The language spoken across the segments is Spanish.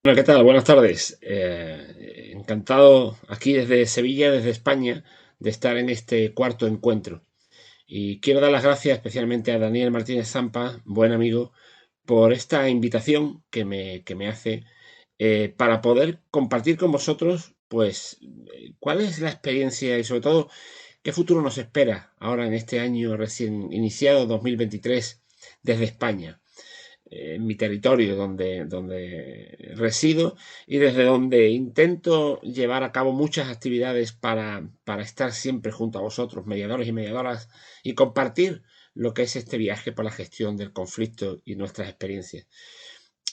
Bueno, ¿qué tal? Buenas tardes. Encantado aquí desde Sevilla, desde España, de estar en este cuarto encuentro. Y quiero dar las gracias especialmente a Daniel Martínez Zampa, buen amigo, por esta invitación que me hace para poder compartir con vosotros, pues, cuál es la experiencia y sobre todo qué futuro nos espera ahora en este año recién iniciado, 2023, desde España, en mi territorio donde resido y desde donde intento llevar a cabo muchas actividades para estar siempre junto a vosotros, mediadores y mediadoras, y compartir lo que es este viaje por la gestión del conflicto y nuestras experiencias.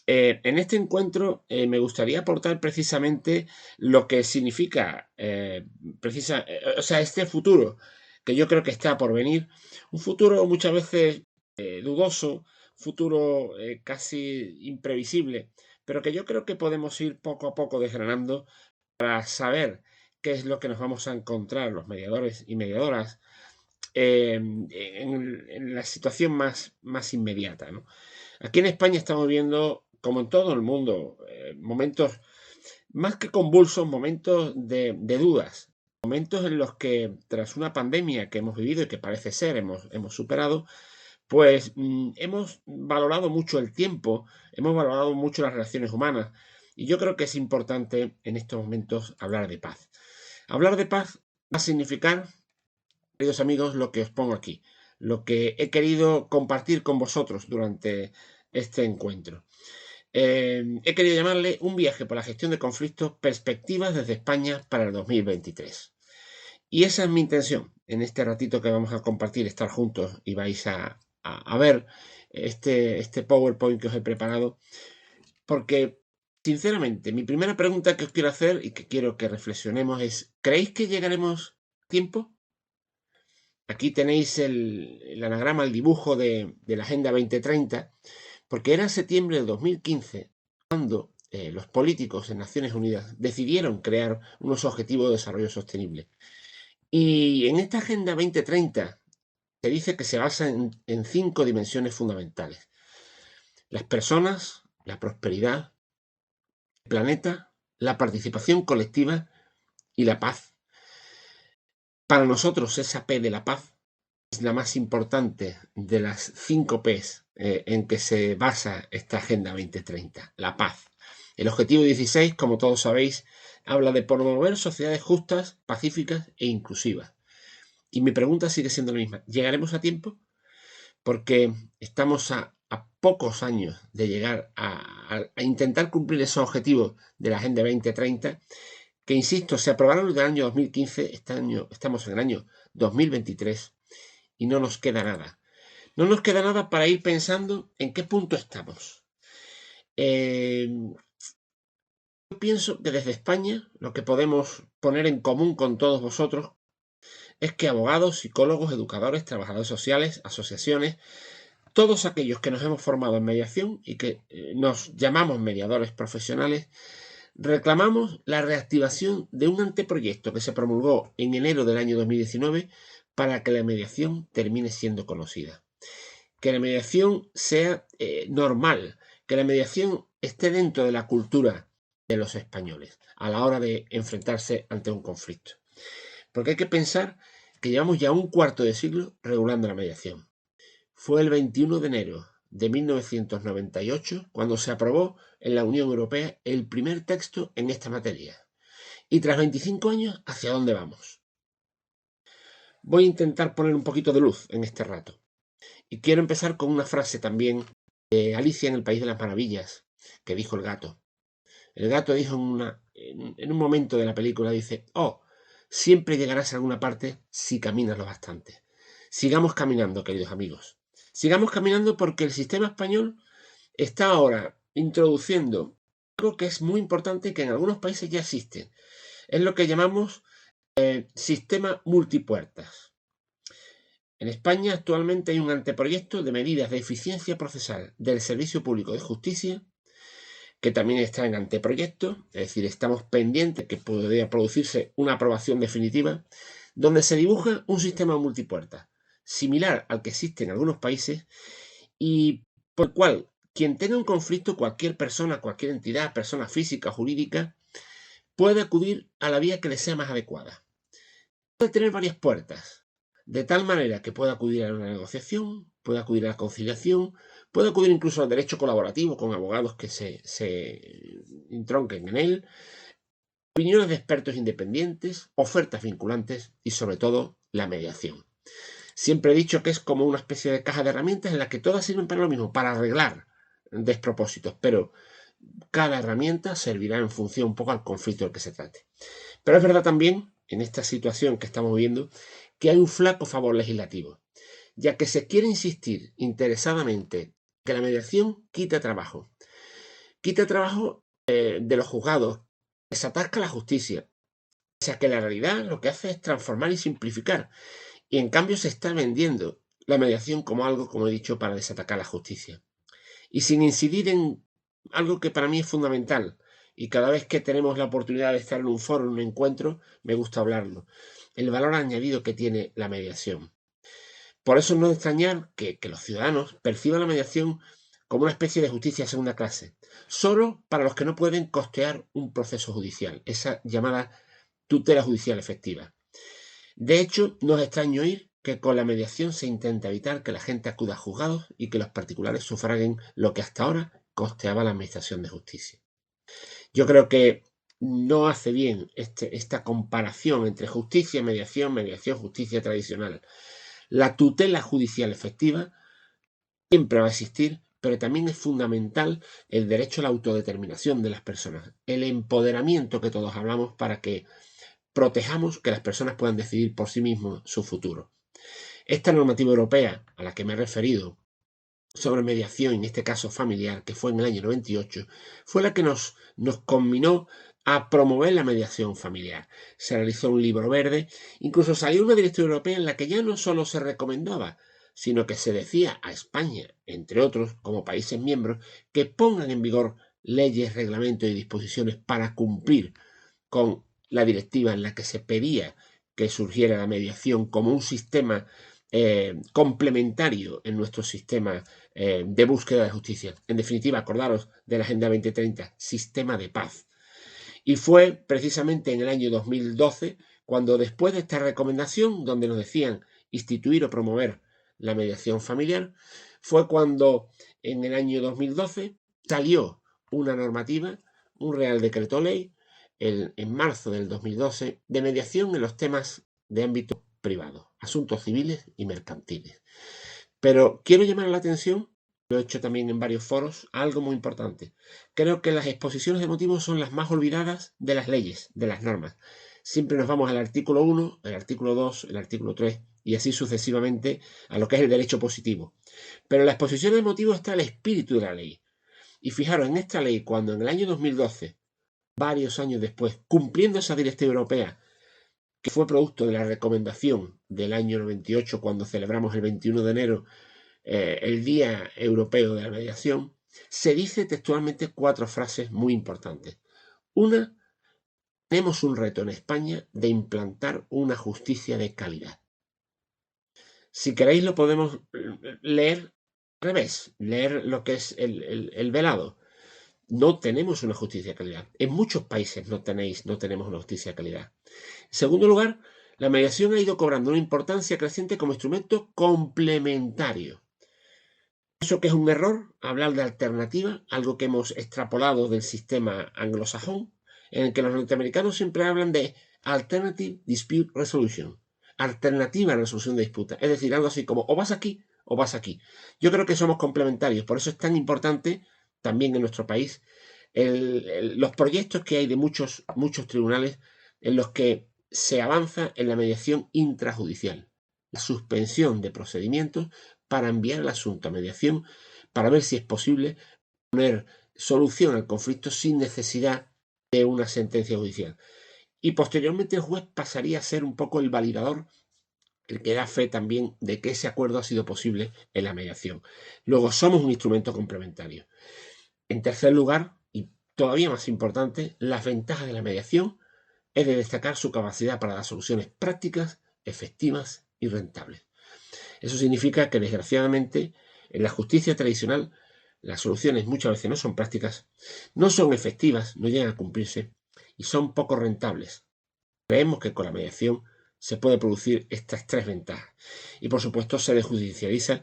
En este encuentro me gustaría aportar precisamente lo que significa o sea, este futuro que yo creo que está por venir, un futuro muchas veces dudoso, futuro casi imprevisible, pero que yo creo que podemos ir poco a poco desgranando para saber qué es lo que nos vamos a encontrar los mediadores y mediadoras en la situación más inmediata, ¿no? Aquí en España estamos viendo, como en todo el mundo, momentos más que convulsos, momentos de dudas, momentos en los que tras una pandemia que hemos vivido y que parece ser hemos superado, pues hemos valorado mucho el tiempo, hemos valorado mucho las relaciones humanas y yo creo que es importante en estos momentos hablar de paz. Hablar de paz va a significar, queridos amigos, lo que os pongo aquí, lo que he querido compartir con vosotros durante este encuentro. He querido llamarle un viaje por la gestión de conflictos, perspectivas desde España para el 2023. Y esa es mi intención en este ratito que vamos a compartir, estar juntos y vais a ver este PowerPoint que os he preparado, porque sinceramente mi primera pregunta que os quiero hacer y que quiero que reflexionemos es, ¿creéis que llegaremos a tiempo? Aquí tenéis el anagrama, el dibujo de la Agenda 2030, porque era en septiembre de 2015 cuando los políticos en Naciones Unidas decidieron crear unos objetivos de desarrollo sostenible. Y en esta Agenda 2030 se dice que se basa en 5 dimensiones fundamentales: las personas, la prosperidad, el planeta, la participación colectiva y la paz. Para nosotros esa P de la paz es la más importante de las 5 Ps en que se basa esta Agenda 2030, la paz. El objetivo 16, como todos sabéis, habla de promover sociedades justas, pacíficas e inclusivas. Y mi pregunta sigue siendo la misma: ¿llegaremos a tiempo? Porque estamos a pocos años de llegar a intentar cumplir esos objetivos de la Agenda 2030, que, insisto, se aprobaron en el año 2015, este año estamos en el año 2023 y no nos queda nada. No nos queda nada para ir pensando en qué punto estamos. Yo pienso que desde España lo que podemos poner en común con todos vosotros es que abogados, psicólogos, educadores, trabajadores sociales, asociaciones, todos aquellos que nos hemos formado en mediación y que nos llamamos mediadores profesionales, reclamamos la reactivación de un anteproyecto que se promulgó en enero del año 2019 para que la mediación termine siendo conocida. Que la mediación sea normal, que la mediación esté dentro de la cultura de los españoles a la hora de enfrentarse ante un conflicto. Porque hay que pensar que llevamos ya un cuarto de siglo regulando la mediación. Fue el 21 de enero de 1998 cuando se aprobó en la Unión Europea el primer texto en esta materia. Y tras 25 años, ¿hacia dónde vamos? Voy a intentar poner un poquito de luz en este rato. Y quiero empezar con una frase también de Alicia en el País de las Maravillas, que dijo el gato. El gato dijo en un momento de la película, dice: oh, siempre llegarás a alguna parte si caminas lo bastante. Sigamos caminando, queridos amigos. Sigamos caminando porque el sistema español está ahora introduciendo algo que es muy importante y que en algunos países ya existe. Es lo que llamamos sistema multipuertas. En España actualmente hay un anteproyecto de medidas de eficiencia procesal del Servicio Público de Justicia, que también está en anteproyecto, es decir, estamos pendientes que podría producirse una aprobación definitiva, donde se dibuja un sistema multipuertas, similar al que existe en algunos países y por el cual quien tenga un conflicto, cualquier persona, cualquier entidad, persona física o jurídica, puede acudir a la vía que le sea más adecuada. Puede tener varias puertas, de tal manera que puede acudir a una negociación, puede acudir a la conciliación, puede acudir incluso al derecho colaborativo con abogados que se entronquen en él, opiniones de expertos independientes, ofertas vinculantes y sobre todo la mediación. Siempre he dicho que es como una especie de caja de herramientas en la que todas sirven para lo mismo, para arreglar despropósitos, pero cada herramienta servirá en función un poco al conflicto del que se trate. Pero es verdad también, en esta situación que estamos viendo, que hay un flaco favor legislativo, ya que se quiere insistir interesadamente que la mediación quita trabajo. Quita trabajo de los juzgados, desatasca la justicia. O sea que la realidad lo que hace es transformar y simplificar. Y en cambio se está vendiendo la mediación como algo, como he dicho, para desatacar la justicia. Y sin incidir en algo que para mí es fundamental, y cada vez que tenemos la oportunidad de estar en un foro, en un encuentro, me gusta hablarlo, el valor añadido que tiene la mediación. Por eso no es extrañar que los ciudadanos perciban la mediación como una especie de justicia de segunda clase, solo para los que no pueden costear un proceso judicial, esa llamada tutela judicial efectiva. De hecho, no es extraño oír que con la mediación se intenta evitar que la gente acuda a juzgados y que los particulares sufraguen lo que hasta ahora costeaba la administración de justicia. Yo creo que no hace bien esta comparación entre justicia y mediación, mediación, justicia tradicional. La tutela judicial efectiva siempre va a existir, pero también es fundamental el derecho a la autodeterminación de las personas, el empoderamiento que todos hablamos para que protejamos que las personas puedan decidir por sí mismos su futuro. Esta normativa europea a la que me he referido sobre mediación, en este caso familiar, que fue en el año 98, fue la que nos conminó a promover la mediación familiar. Se realizó un libro verde, incluso salió una directiva europea en la que ya no solo se recomendaba, sino que se decía a España, entre otros, como países miembros, que pongan en vigor leyes, reglamentos y disposiciones para cumplir con la directiva en la que se pedía que surgiera la mediación como un sistema complementario en nuestro sistema de búsqueda de justicia. En definitiva, acordaros de la Agenda 2030, sistema de paz. Y fue precisamente en el año 2012 cuando, después de esta recomendación, donde nos decían instituir o promover la mediación familiar, fue cuando en el año 2012 salió una normativa, un Real Decreto Ley, en marzo del 2012, de mediación en los temas de ámbito privado, asuntos civiles y mercantiles. Pero quiero llamar la atención, lo he hecho también en varios foros, a algo muy importante. Creo que las exposiciones de motivos son las más olvidadas de las leyes, de las normas. Siempre nos vamos al artículo 1, el artículo 2, el artículo 3 y así sucesivamente a lo que es el derecho positivo. Pero en la exposición de motivos está el espíritu de la ley. Y fijaros, en esta ley, cuando en el año 2012, varios años después, cumpliendo esa directiva europea, que fue producto de la recomendación del año 98, cuando celebramos el 21 de enero el Día Europeo de la Mediación, se dice textualmente 4 frases muy importantes. Una, tenemos un reto en España de implantar una justicia de calidad. Si queréis lo podemos leer al revés, leer lo que es el velado. No tenemos una justicia de calidad. En muchos países no tenemos una justicia de calidad. En segundo lugar, la mediación ha ido cobrando una importancia creciente como instrumento complementario. Pienso que es un error hablar de alternativa, algo que hemos extrapolado del sistema anglosajón, en el que los norteamericanos siempre hablan de Alternative Dispute Resolution, alternativa a la resolución de disputas, es decir, algo así como o vas aquí o vas aquí. Yo creo que somos complementarios, por eso es tan importante también en nuestro país los proyectos que hay de muchos tribunales en los que se avanza en la mediación intrajudicial, la suspensión de procedimientos para enviar el asunto a mediación para ver si es posible poner solución al conflicto sin necesidad de una sentencia judicial. Y posteriormente el juez pasaría a ser un poco el validador, el que da fe también de que ese acuerdo ha sido posible en la mediación. Luego somos un instrumento complementario. En tercer lugar, y todavía más importante, las ventajas de la mediación es de destacar su capacidad para dar soluciones prácticas, efectivas y rentables. Eso significa que, desgraciadamente, en la justicia tradicional, las soluciones muchas veces no son prácticas, no son efectivas, no llegan a cumplirse y son poco rentables. Creemos que con la mediación se puede producir estas tres ventajas. Y por supuesto se desjudicializa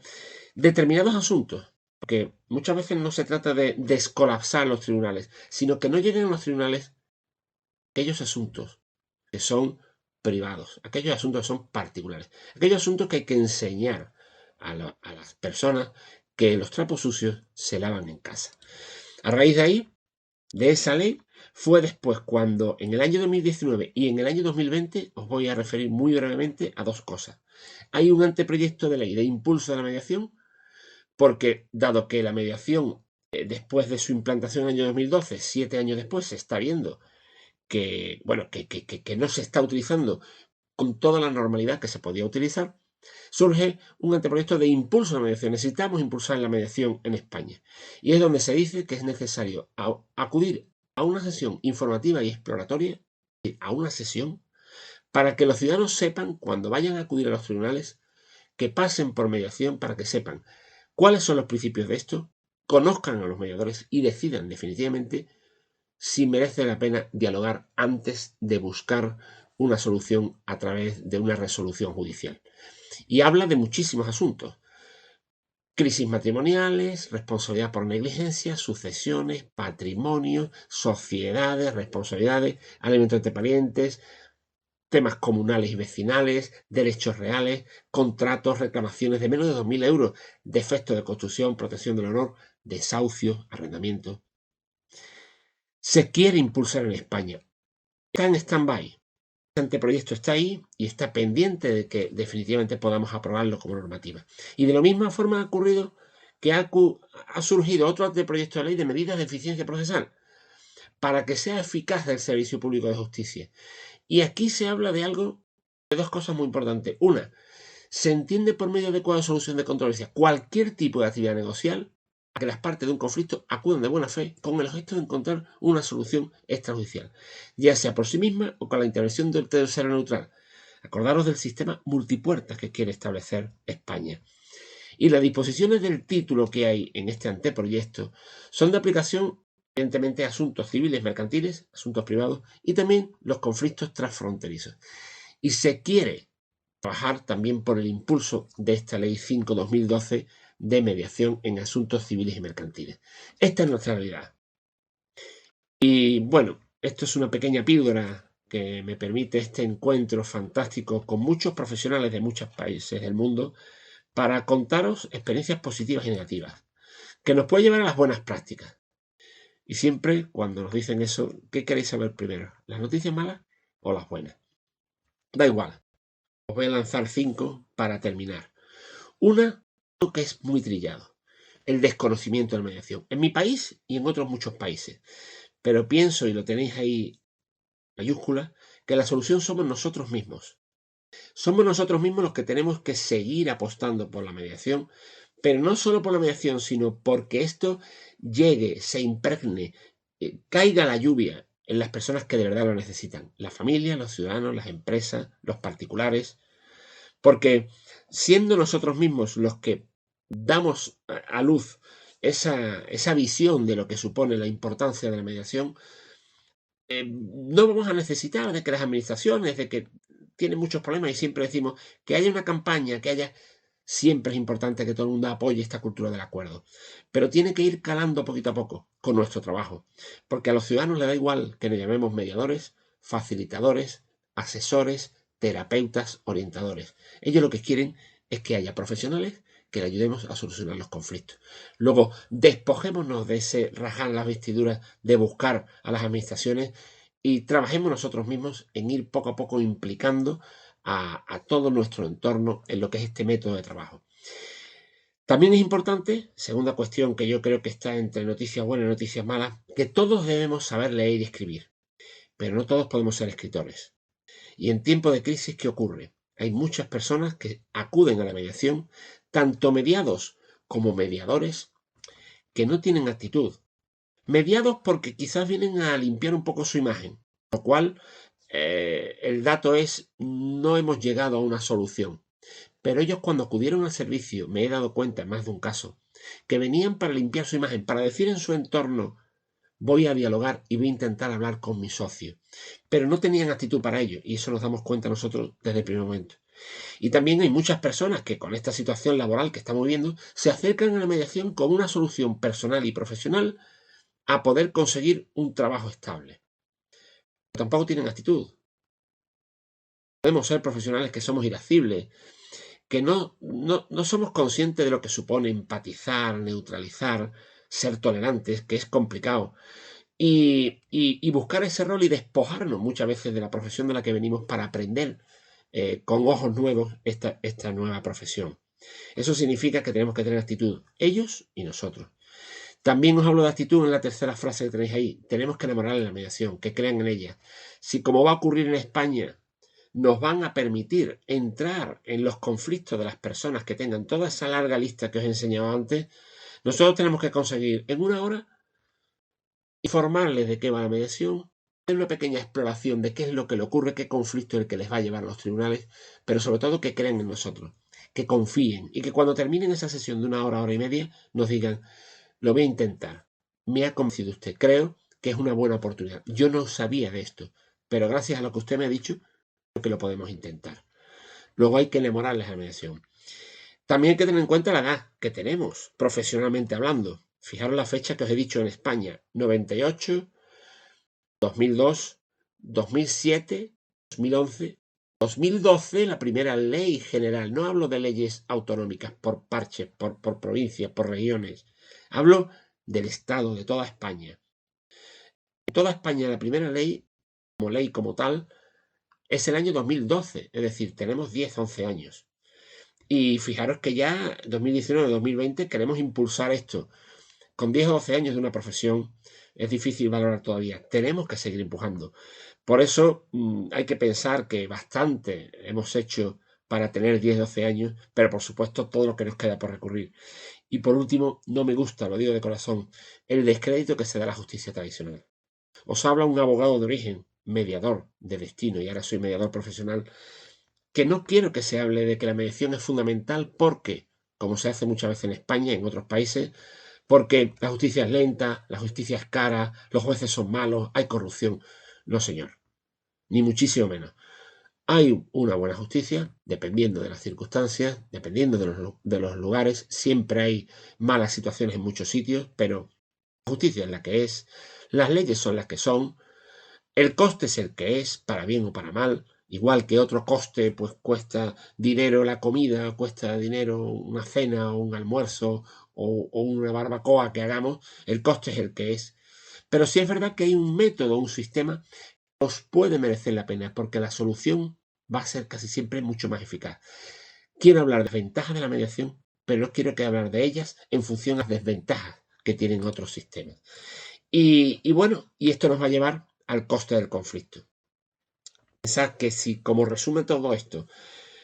determinados asuntos, porque muchas veces no se trata de descolapsar los tribunales, sino que no lleguen a los tribunales aquellos asuntos que son privados, aquellos asuntos que son particulares, aquellos asuntos que hay que enseñar a las personas que los trapos sucios se lavan en casa. A raíz de ahí, de esa ley, fue después cuando en el año 2019 y en el año 2020 os voy a referir muy brevemente a dos cosas. Hay un anteproyecto de ley de impulso de la mediación, porque dado que la mediación después de su implantación en el año 2012, 7 años después, se está viendo que, bueno, que no se está utilizando con toda la normalidad que se podía utilizar, surge un anteproyecto de impulso a la mediación. Necesitamos impulsar la mediación en España. Y es donde se dice que es necesario acudir a una sesión informativa y exploratoria, a una sesión, para que los ciudadanos sepan, cuando vayan a acudir a los tribunales, que pasen por mediación para que sepan cuáles son los principios de esto, conozcan a los mediadores y decidan definitivamente si merece la pena dialogar antes de buscar una solución a través de una resolución judicial. Y habla de muchísimos asuntos: crisis matrimoniales, responsabilidad por negligencia, sucesiones, patrimonio, sociedades, responsabilidades, alimentos entre parientes, temas comunales y vecinales, derechos reales, contratos, reclamaciones de menos de 2.000 euros, defectos de construcción, protección del honor, desahucios, arrendamientos. Se quiere impulsar en España. Está en stand-by. Este anteproyecto está ahí y está pendiente de que definitivamente podamos aprobarlo como normativa. Y de la misma forma ha ocurrido que ha surgido otro anteproyecto de ley de medidas de eficiencia procesal para que sea eficaz el servicio público de justicia. Y aquí se habla de dos cosas muy importantes. Una, se entiende por medio adecuado de solución de controversia cualquier tipo de actividad negocial a que las partes de un conflicto acudan de buena fe con el objeto de encontrar una solución extrajudicial, ya sea por sí misma o con la intervención del tercero neutral. Acordaros del sistema multipuertas que quiere establecer España. Y las disposiciones del título que hay en este anteproyecto son de aplicación, evidentemente, a asuntos civiles, mercantiles, asuntos privados y también los conflictos transfronterizos. Y se quiere trabajar también por el impulso de esta Ley 5/2012 de mediación en asuntos civiles y mercantiles. Esta es nuestra realidad. Y bueno, esto es una pequeña píldora que me permite este encuentro fantástico con muchos profesionales de muchos países del mundo para contaros experiencias positivas y negativas, que nos puede llevar a las buenas prácticas. Y siempre cuando nos dicen eso, ¿qué queréis saber primero? ¿Las noticias malas o las buenas? Da igual. Os voy a lanzar 5 para terminar. Una, que es muy trillado: el desconocimiento de la mediación. En mi país y en otros muchos países. Pero pienso, y lo tenéis ahí mayúscula, que la solución somos nosotros mismos. Somos nosotros mismos los que tenemos que seguir apostando por la mediación, pero no solo por la mediación, sino porque esto llegue, se impregne, caiga la lluvia en las personas que de verdad lo necesitan: la familia, los ciudadanos, las empresas, los particulares. Porque siendo nosotros mismos los que damos a luz esa visión de lo que supone la importancia de la mediación, no vamos a necesitar de que las administraciones, de que tienen muchos problemas, y siempre decimos que haya una campaña, siempre es importante que todo el mundo apoye esta cultura del acuerdo, pero tiene que ir calando poquito a poco con nuestro trabajo, porque a los ciudadanos les da igual que nos llamemos mediadores, facilitadores, asesores, terapeutas, orientadores. Ellos lo que quieren es que haya profesionales que le ayudemos a solucionar los conflictos. Luego, despojémonos de ese rajar las vestiduras de buscar a las administraciones y trabajemos nosotros mismos en ir poco a poco implicando a todo nuestro entorno en lo que es este método de trabajo. También es importante, segunda cuestión que yo creo que está entre noticias buenas y noticias malas, que todos debemos saber leer y escribir, pero no todos podemos ser escritores. Y en tiempos de crisis, ¿qué ocurre? Hay muchas personas que acuden a la mediación, tanto mediados como mediadores, que no tienen actitud. Mediados porque quizás vienen a limpiar un poco su imagen, lo cual el dato es: no hemos llegado a una solución. Pero ellos, cuando acudieron al servicio, me he dado cuenta en más de un caso, que venían para limpiar su imagen, para decir en su entorno, voy a dialogar y voy a intentar hablar con mi socio. Pero no tenían actitud para ello, y eso nos damos cuenta nosotros desde el primer momento. Y también hay muchas personas que con esta situación laboral que estamos viviendo se acercan a la mediación con una solución personal y profesional a poder conseguir un trabajo estable. Pero tampoco tienen actitud. Podemos ser profesionales que somos irascibles, que no somos conscientes de lo que supone empatizar, neutralizar, ser tolerantes, que es complicado. Y buscar ese rol y despojarnos muchas veces de la profesión de la que venimos para aprender con ojos nuevos esta nueva profesión. Eso significa que tenemos que tener actitud, ellos y nosotros. También os hablo de actitud en la tercera frase que tenéis ahí. Tenemos que enamorar en la mediación, que crean en ella. Si como va a ocurrir en España, nos van a permitir entrar en los conflictos de las personas que tengan toda esa larga lista que os he enseñado antes, nosotros tenemos que conseguir en una hora informarles de qué va la mediación, hacer una pequeña exploración de qué es lo que le ocurre, qué conflicto es el que les va a llevar a los tribunales, pero sobre todo que crean en nosotros, que confíen y que cuando terminen esa sesión de una hora, hora y media, nos digan, lo voy a intentar, me ha convencido usted, creo que es una buena oportunidad. Yo no sabía de esto, pero gracias a lo que usted me ha dicho, creo que lo podemos intentar. Luego hay que enamorarles a la mediación. También hay que tener en cuenta la edad que tenemos, profesionalmente hablando. Fijaros la fecha que os he dicho en España, 98, 2002, 2007, 2011, 2012, la primera ley general. No hablo de leyes autonómicas por parches, por provincias, por regiones. Hablo del Estado, de toda España. En toda España la primera ley como tal, es el año 2012. Es decir, tenemos 10, 11 años. Y fijaros que ya 2019-2020 queremos impulsar esto. Con 10 o 12 años de una profesión es difícil valorar todavía. Tenemos que seguir empujando. Por eso hay que pensar que bastante hemos hecho para tener 10, 12 años, pero por supuesto todo lo que nos queda por recurrir. Y por último, no me gusta, lo digo de corazón, el descrédito que se da a la justicia tradicional. Os habla un abogado de origen, mediador de destino, y ahora soy mediador profesional, que no quiero que se hable de que la mediación es fundamental porque, como se hace muchas veces en España y en otros países, porque la justicia es lenta, la justicia es cara, los jueces son malos, hay corrupción. No, señor, ni muchísimo menos. Hay una buena justicia, dependiendo de las circunstancias, dependiendo de los lugares. Siempre hay malas situaciones en muchos sitios, pero la justicia es la que es, las leyes son las que son, el coste es el que es, para bien o para mal. Igual que otro coste, pues cuesta dinero la comida, cuesta dinero una cena o un almuerzo o una barbacoa que hagamos, el coste es el que es. Pero sí es verdad que hay un método, un sistema que os puede merecer la pena, porque la solución va a ser casi siempre mucho más eficaz. Quiero hablar de las ventajas de la mediación, pero no quiero que hablar de ellas en función a las desventajas que tienen otros sistemas. Y bueno, y esto nos va a llevar al coste del conflicto. Pensad que si, como resume todo esto,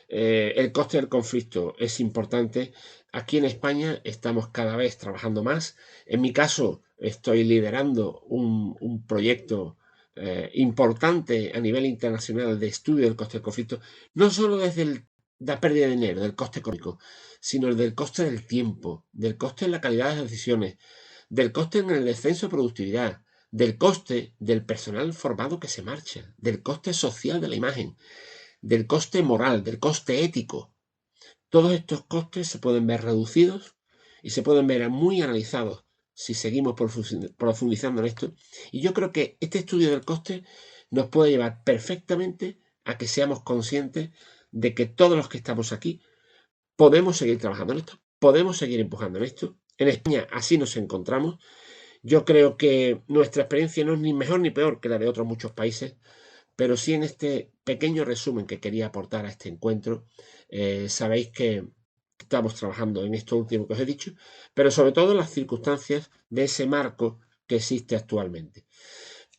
el coste del conflicto es importante, aquí en España estamos cada vez trabajando más. En mi caso, estoy liderando un proyecto importante a nivel internacional de estudio del coste del conflicto, no solo desde la pérdida de dinero, del coste económico, sino el del coste del tiempo, del coste en la calidad de las decisiones, del coste en el descenso de productividad, del coste del personal formado que se marcha, del coste social de la imagen, del coste moral, del coste ético. Todos estos costes se pueden ver reducidos y se pueden ver muy analizados si seguimos profundizando en esto. Y yo creo que este estudio del coste nos puede llevar perfectamente a que seamos conscientes de que todos los que estamos aquí podemos seguir trabajando en esto, podemos seguir empujando en esto. En España así nos encontramos. Yo creo que nuestra experiencia no es ni mejor ni peor que la de otros muchos países, pero sí en este pequeño resumen que quería aportar a este encuentro, sabéis que estamos trabajando en esto último que os he dicho, pero sobre todo en las circunstancias de ese marco que existe actualmente.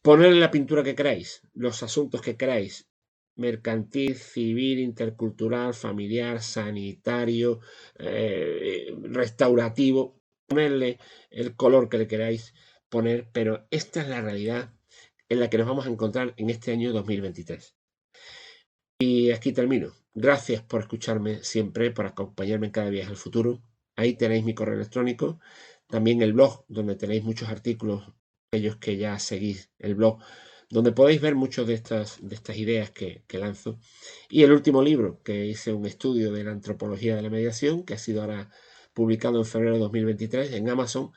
Ponerle la pintura que queráis, los asuntos que queráis, mercantil, civil, intercultural, familiar, sanitario, restaurativo, ponerle el color que le queráis poner, pero esta es la realidad en la que nos vamos a encontrar en este año 2023. Y aquí termino. Gracias por escucharme siempre, por acompañarme en cada viaje al futuro. Ahí tenéis mi correo electrónico, también el blog, donde tenéis muchos artículos, aquellos que ya seguís el blog, donde podéis ver muchas de estas ideas que lanzo. Y el último libro, que hice un estudio de la antropología de la mediación, que ha sido ahora publicado en febrero de 2023 en Amazon,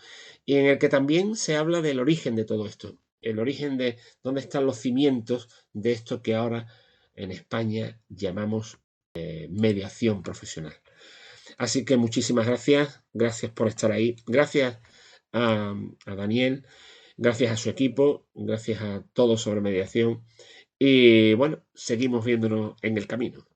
y en el que también se habla del origen de todo esto, el origen de dónde están los cimientos de esto que ahora en España llamamos mediación profesional. Así que muchísimas gracias por estar ahí, gracias a Daniel, gracias a su equipo, gracias a todos sobre mediación y bueno, seguimos viéndonos en el camino.